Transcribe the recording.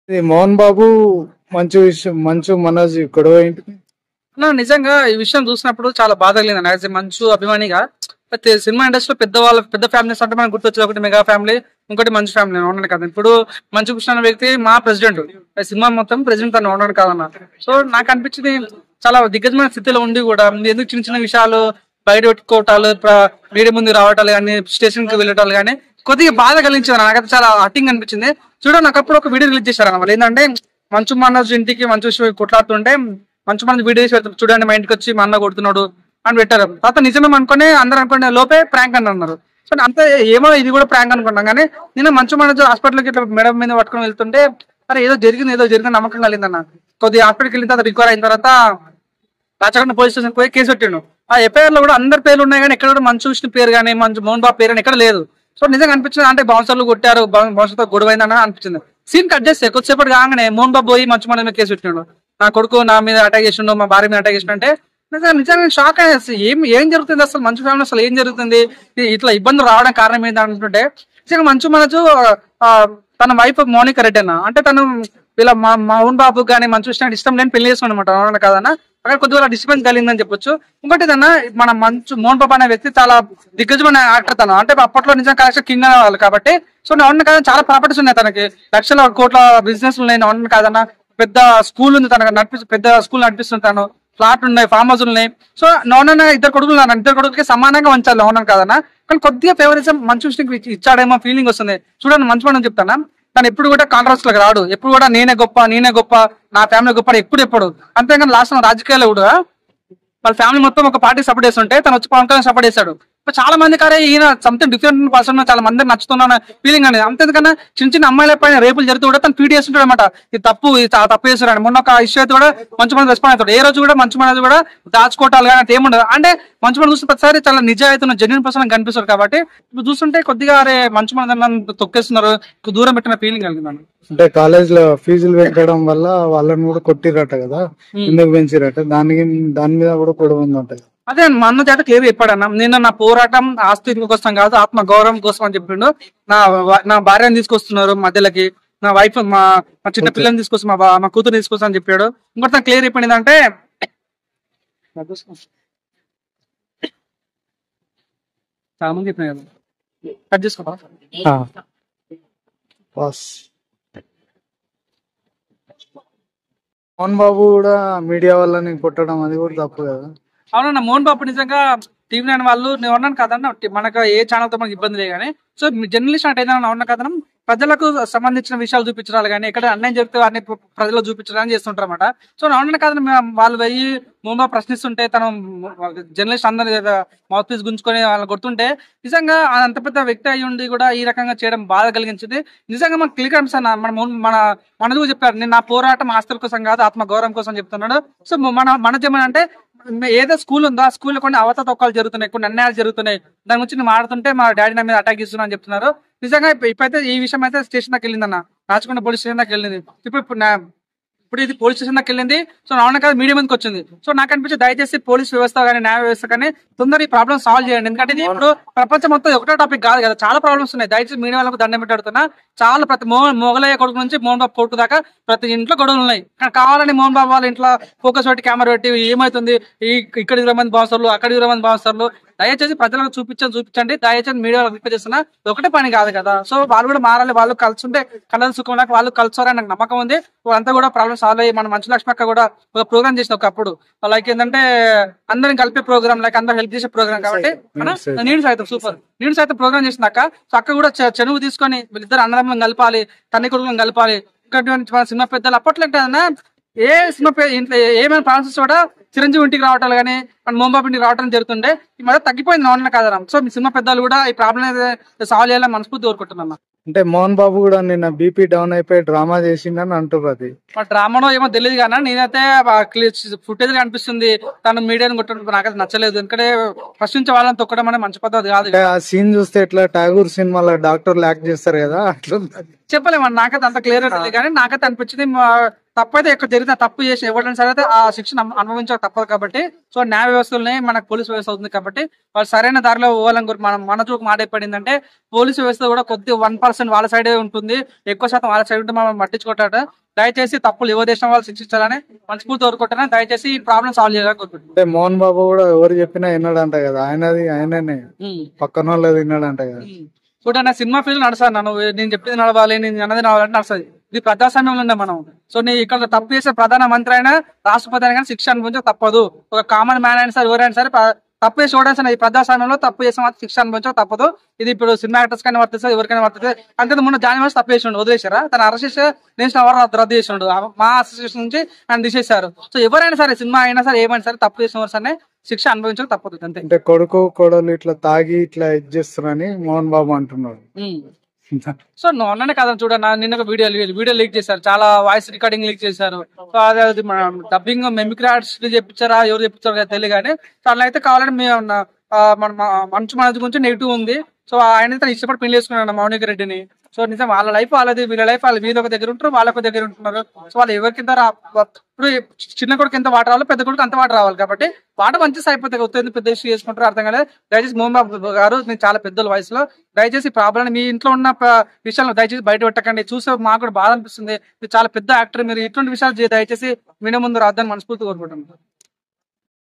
ఇది మోహన్ బాబు మంచు విషయం, మంచు మనోజ్ గొడవ ఏంటి? నిజంగా ఈ విషయం చూసినప్పుడు చాలా బాధ కలిగింది. యాజ్ ఎ మంచు అభిమానిగా సినిమా ఇండస్ట్రీలో పెద్ద ఫ్యామిలీస్ అంటే మనకు గుర్తొచ్చేది ఒకటి మెగా ఫ్యామిలీ, ఇంకోటి మంచు ఫ్యామిలీ ఉన్నాడు కదా. ఇప్పుడు మంచు కృష్ణ అనే వ్యక్తి మా ప్రెసిడెంట్, సినిమా మొత్తం ప్రెసిడెంట్ తను ఉన్నాడు కాదన్న. సో నాకు అనిపించింది చాలా దిగ్గజమైన స్థితిలో ఉండి కూడా ఎందుకు చిన్న చిన్న విషయాలు బయట పెట్టుకోవటాలు, మీడియా ముందు రావటాలు కానీ, స్టేషన్ కి వెళ్ళటాలు కానీ కొద్దిగా బాధ కలిగించింది. నాకైతే చాలా హర్టింగ్ అనిపించింది. చూడండి, నాకు అప్పుడు ఒక వీడియో రిలీజ్ చేశారు అన్నమాట. ఏంటంటే మంచు మనోజ్ ఇంటికి మంచు విషయం కొట్లాడుతుంటే మంచు మనోజ్ వీడియో చేసి చూడండి మా ఇంటికి వచ్చి మా అన్న కొడుతున్నాడు అని పెట్టారు. తర్వాత నిజమే అనుకుని అందరూ అనుకునే లోపే ప్రాంక్ అని అన్నారు. సో అంతే ఏమో ఇది కూడా ప్రాంక్ అనుకున్నాం. కానీ నేను మంచు మనోజ్ హాస్పిటల్కి ఇట్లా మేడం మీద పట్టుకొని వెళ్తుంటే అరే ఏదో జరిగింది నమ్మకం కలిగిందన్న. కొద్దిగా హాస్పిటల్కి వెళ్ళిన తర్వాత రికవర్ అయిన తర్వాత రాచకొండ పోలీస్ స్టేషన్ పోయి కేసు పెట్టిండు. ఆ ఎఫ్ఐఆర్ లో కూడా అందరి పేర్లు ఉన్నాయి కానీ ఎక్కడ కూడా మంచు విష్ణు పేరు కానీ మంచు మోహన్ బాబు పేరు కానీ ఎక్కడ లేదు. సో నిజంగా అనిపించింది అంటే బౌన్సర్లు కొట్టారు, బౌన్సర్తో గొడవ అయిందని అనిపించింది. సీన్ కట్ చేస్తే కొద్దిసేపటి కాగానే మోహన్ బాబు పోయి మంచు మనోజ్ మీద కేసు పెట్టిండు. నా కొడుకు నా మీద అటాక్ చేసిండు, మా భార్య మీద అటాక్ చేసిండు అంటే నిజంగా షాక్ అయ్యేసి ఏం జరుగుతుంది అసలు మంచు ఫ్యామిలీ అసలు ఏం జరుగుతుంది, ఇట్లా ఇబ్బందులు రావడం కారణం ఏంటి అంటుంటే నిజంగా మంచు మనోజ్ తన వైఫ్ మౌనిక రెడ్డి అన్న అంటే తను వీళ్ళ మోహన్ బాబు కానీ మంచు విష్ణు ఇష్టం లేని పెళ్లి చేసుకుని అనమాట కాదన్న. అక్కడ కొద్దిగా డిస్టర్బెన్స్ కలిగిందని చెప్పొచ్చు. ఇంకోటి తన మన మోహన్ బాబు అనే వ్యక్తి చాలా దిగ్గజమైన యాక్టర్ తను అంటే అప్పట్లో నిజంగా కలెక్షన్ కింగ్ వాళ్ళు కాబట్టి. సో అవును కాదన్న చాలా ప్రాపర్టీస్ ఉన్నాయి తనకి, లక్షల కోట్ల బిజినెస్ ఉన్నాయి. అవును కాదన్న పెద్ద స్కూల్ ఉంది తనకు, పెద్ద స్కూల్ నడిపిస్తుంది తను, ఫ్లాట్ ఉన్నాయి, ఫామ్ హౌస్ ఉన్నాయి. సో నౌనన్న ఇద్దరు కొడుకులకి సమానంగా ఉంచాలి అవునని కాదన్న. కానీ కొద్దిగా ఫేవరిజం మంచు విష్ణుకి ఇచ్చాడేమో ఫీలింగ్ వస్తుంది. చూడండి మంచు మనం చెప్తానా తను ఎప్పుడు కూడా కాంట్రవర్సీ లకు రాడు, ఎప్పుడు కూడా నేనే గొప్ప నా ఫ్యామిలీ గొప్ప ఎప్పుడు అంతేగాని లాస్ట్ రాజకీయాల్లో కూడా వాళ్ళ ఫ్యామిలీ మొత్తం ఒక పార్టీ సపోర్ట్ చేస్తుంటే తను వచ్చి పవన్ కళ్యాణ్ సపోర్ట్ చేశాడు. చాలా మంది కారే ఈయన సంథింగ్ డిఫరెంట్ పర్సన్ చాలా మంది నచ్చుతున్న ఫీలింగ్ అనేది. అంతేందుకన్నా చిన్న అమ్మాయిల పైన రేపులు జరుగుతూ కూడా తను ట్వీట్ చేస్తుంటాడు అనమాట, ఇది తప్పు చేస్తున్నాడు. మొన్న ఒక ఇష్యూ అయితే కూడా మంచు మనోజ్ రెస్పాండ్ అవుతాడు. ఏ రోజు కూడా మంచు మనోజ్ కూడా దాచుకోవటాలు కానీ అంటే ఏముండదు. అంటే మంచు మనోజ్ చూస్తే ప్రతిసారి చాలా నిజాయితీ జెన్యున్ పర్సన్ కనిపిస్తాడు. కాబట్టి ఇప్పుడు చూస్తుంటే కొద్దిగా అరే మంచు మనోజ్ తొక్కేస్తున్నారు, దూరం పెట్టిన ఫీలింగ్ కలిగిందండి. అంటే కాలేజ్ లో ఫీజులు పెంచడం వల్ల వాళ్ళని కూడా కొట్టిరట కదా, ఎందుకు పెంచిరట, దాని మీద కూడా గొడవ ఉందంట. అదే మా అన్న చేత క్లియర్ చెప్పాడన్న, నిన్న నా పోరాటం ఆస్తి కోసం కాదు ఆత్మ గౌరవం కోసం అని చెప్పిండు. నా భార్యను తీసుకొస్తున్నారు మధ్యలోకి, నా వైఫ్ మా చిన్న పిల్లని తీసుకొచ్చి మా కూతురు తీసుకొస్తా అని చెప్పాడు. ఇంకోటి తను క్లియర్ చెప్పింది అంటే చాలా మంది చెప్పినాయి కదా, కట్ చేసుకో. మోహన్ బాబు కూడా మీడియా వాళ్ళని కొట్టడం అది కూడా తప్పు కదా. అవునన్నా మోహన్ బాబు నిజంగా టీవీ నైన్ వాళ్ళు నేను ఉన్నాను కదన్నా, మనకు ఏ ఛానల్ తో మనకి ఇబ్బంది లేదు. కానీ సో జర్నలిస్ట్ అంటే ఏదైనా ఉన్నా కదనం ప్రజలకు సంబంధించిన విషయాలు చూపించాలి కానీ ఎక్కడ అన్యాయం జరిగితే అన్ని ప్రజలు చూపించడానికి చేస్తుంటారు అనమాట. సో అవునన్నా కదన్నా వాళ్ళు వెయ్యి మోహన్ బాబు ప్రశ్నిస్తుంటే తను జర్నలిస్ట్ అందరి మౌత్ పీస్ గుంజుకొని వాళ్ళు కొడుతుంటే నిజంగా అంత పెద్ద వ్యక్తి అయ్యి ఉండి కూడా ఈ రకంగా చేయడం బాధ కలిగించింది. నిజంగా మనకు క్లిక్ అనిపిస్తుంది. మనకు చెప్పారు నేను నా పోరాటం ఆస్తుల కోసం కాదు ఆత్మ గౌరవం కోసం చెప్తున్నాడు. సో మనదేమనంటే ఏదో స్కూల్ ఉందో ఆ స్కూల్లో కొన్ని అవతతొక్కలు జరుగుతున్నాయి, కొన్ని అన్యాయాలు జరుగుతున్నాయి, దాని గురించి మాట్లాడుతుంటే మా డాడీ నా మీద అటాక్ ఇస్తున్నా అని చెప్తున్నారు. నిజంగా ఇప్పుడైతే ఈ విషయం అయితే స్టేషన్ దాకా వెళ్ళిందన్న, రాచకొండ పోలీస్ స్టేషన్ దాకా వెళ్ళింది. ఇప్పుడు ఇది పోలీస్ స్టేషన్ దాకా వెళ్ళింది. సో అవునా కాదు మీడియా ముందుకు వచ్చింది. సో నాకు అనిపించింది దయచేసి పోలీస్ వ్యవస్థ కానీ న్యాయ వ్యవస్థ కానీ తొందర ఈ ప్రాబ్లమ్ సాల్వ్ చేయండి. ఎందుకంటే ఇది ఇప్పుడు ప్రపంచం మొత్తం ఒకటో టాపిక్ కాదు కదా, చాలా ప్రాబ్లమ్స్ ఉన్నాయి. దయచేసి మీడియా వాళ్ళకు దండం పెట్టుతున్నా. చాలా ప్రతి మొగలయ్య కొడుకు నుంచి మోహన్ బాబు కొడుకు దాకా ప్రతి ఇంట్లో గొడవలు ఉన్నాయి. కానీ కావాలని మోహన్ బాబు వాళ్ళ ఇంట్లో ఫోకస్ పెట్టి కెమెరా పెట్టి ఏమవుతుంది ఇక్కడ 20 మంది బాన్సర్లు అక్కడ 20 మంది బాన్సర్లు, దయచేసి ప్రజలకు చూపించండి. దయచేసి మీడియా రిక్వెస్ట్ చేస్తున్నా, ఒకటే పని కాదు కదా. సో వాళ్ళు కూడా మారాలి, వాళ్ళు కలిసి ఉంటే కళ్ళ సుఖం లేక వాళ్ళు కలుస్తారని నాకు నమ్మకం ఉంది. వాళ్ళంతా కూడా ప్రాబ్లమ్ సాల్వ్ అయ్యి మన మంచు లక్ష్మి అక్క కూడా ఒక ప్రోగ్రామ్ చేసిన ఒకప్పుడు లైక్ ఏంటంటే అందరిని కలిపే ప్రోగ్రామ్, లైక్ అందరూ హెల్ప్ చేసే ప్రోగ్రామ్. కాబట్టి నీడు సైతం సూపర్ నీడు సైతం ప్రోగ్రామ్ చేసిన అక్క. సో అక్క కూడా చెరువు తీసుకొని వీళ్ళిద్దరు అన్నదమ్ములను కలపాలి, తల్లి కొడుకులను కలపాలి. మన సినిమా పెద్దలు అప్పట్లో ఏ సినిమా ఇంట్లో ఏమైనా ప్రాసెస్ కూడా చిరంజీవి ఇంటికి రావటాలు కానీ మన మోహన్ బాబు ఇంటికి రావడం జరుగుతుండే. ఈ మధ్య తగ్గిపోయింది నాన్న కాదరా. సో మీ సినిమా పెద్దలు కూడా ఈ ప్రాబ్లం సాల్వ్ చేయాలని మనస్ఫూర్తి కోరుకుంటున్నా. అంటే మోహన్ బాబు కూడా నిన్న బీపీ డౌన్ అయిపోయి డ్రామా చేసిందని అంటున్నారు. అది డ్రామానో ఏమో తెలియదు కానీ నేనైతే ఫుటేజ్ అనిపిస్తుంది తను మీడియాని కొట్టడం నాకైతే నచ్చలేదు. ఎందుకంటే ప్రశ్నించే వాళ్ళని తొక్కడం అనేది మంచి పద్ధతి కాదు. ఆ సీన్ చూస్తే ఎట్లా ఠాగూర్ సినిమాలో డాక్టర్లు యాక్ట్ చేస్తారు కదా అట్లా చెప్పలేమన్నా, నాకైతే అంత క్లియర్ తెలియదు కానీ నాకైతే అనిపించింది తప్పైతే ఎక్కడ జరిగిన తప్పు చేసి ఎవరైనా సరే అయితే ఆ శిక్షను అనుభవించక తప్పదు కాబట్టి సో న్యాయ వ్యవస్థలోనే మనకు పోలీసు వ్యవస్థ ఉంది కాబట్టి వాళ్ళు సరైన దారిలో పోవాలని మన చూపు మాట పడిందంటే పోలీసు వ్యవస్థ కూడా కొద్ది 1% వాళ్ళ సైడే ఉంటుంది, ఎక్కువ శాతం వాళ్ళ సైడ్ ఉంటే మనం పట్టించుకోవట. దయచేసి తప్పులు యువ దేశం వాళ్ళు శిక్షించాలని మనస్ఫూర్తి కోరుకుంటున్నా. దయచేసి ఈ ప్రాబ్లం సాల్వ్ చేయాలని కోరుకుంటున్నాను. మోహన్ బాబు కూడా ఎవరు చెప్పినా విన్నాడంట కదా, ఆయననే పక్కన వాళ్ళది విన్నాడంట కదా. చూడండి నా సినిమా ఫీల్డ్ నడుస్తాను, నేను చెప్పింది నడవాలి, నేను అన్నది నడవాలంటే నడుస్తుంది. ఇది ప్రజాస్వామ్యంలో ఉండే మనం. సో నీ ఇక్కడ తప్పు చేసే ప్రధాన మంత్రి అయినా రాష్ట్రపతి అయినా కానీ శిక్ష అనుభవించక తప్పదు. ఒక కామన్ మ్యాన్ అయినా సరే ఎవరైనా సరే తప్పు చేసి చూడాల్సిన ఈ ప్రజాస్వామ్యంలో తప్పు చేసే మాత్రం శిక్ష అనుభవించక తప్పదు. ఇది ఇప్పుడు సినిమా యాక్టర్స్ కానీ వర్తిస్తుంది, ఎవరికైనా వర్తిస్తుంది. అంతే ముందు జానీ తప్పు చేసిండు, వదిలేశారా? తన అరెస్ట్ చేస్తే నేషనల్ అవార్డు రద్దు చేసిండు, మా అసోసియేషన్ నుంచి ఆయన తీసేశారు. సో ఎవరైనా సరే సినిమా అయినా సరే ఏమైనా సరే తప్పు చేసిన వరుసనే శిక్ష అనుభవించక తప్పదు. అంతే. అంటే కొడుకు కోడలు ఇట్లా తాగి ఇట్లా ఇది చేస్తున్నారని మోహన్ బాబు అంటున్నాడు. సో నువ్వు అన్ననే కదా చూడన్నా, నిన్న ఒక వీడియో లీక్ చేశారు, చాలా వాయిస్ రికార్డింగ్ లీక్ చేశారు. సో అది డబ్బింగ్ మెమిక్రీ ఆర్టిస్ట్ చెప్పించారా ఎవరు చెప్పించారు కదా తెలియదు కానీ అట్లా అయితే కావాలని మన మంచు మనసు గురించి నెగిటివ్ ఉంది. సో ఆయన తను ఇష్టపడి పెళ్లి చేసుకున్నాడు మౌనిక రెడ్డిని. సో నిజం వాళ్ళ లైఫ్ వాళ్ళది, వీళ్ళ లైఫ్ వాళ్ళు వీళ్ళ ఒక దగ్గర ఉంటారు, వాళ్ళ ఒక దగ్గర ఉంటున్నారు. సో వాళ్ళు ఎవరికి ఇప్పుడు చిన్న కొడుకు ఎంత వాటర్ రావాలో పెద్ద కొడుకు అంత వాటర్ రావాలి కాబట్టి వాటర్ మంచి అయిపోతాయి. వస్తుంది పెద్ద ఇష్యూ చేసుకుంటారు, అర్థం కాలేదు. దయచేసి మోహన్ బాబు గారు నేను చాలా పెద్దల వయసులో దయచేసి ప్రాబ్లం మీ ఇంట్లో ఉన్న విషయాలను దయచేసి బయట పెట్టకండి. చూసే మాకు కూడా బాధ అనిపిస్తుంది. మీరు చాలా పెద్ద యాక్టర్, మీరు ఇటువంటి విషయాలు దయచేసి వినే ముందు రాద్దని మనస్ఫూర్తి కోరుకుంటున్నాను.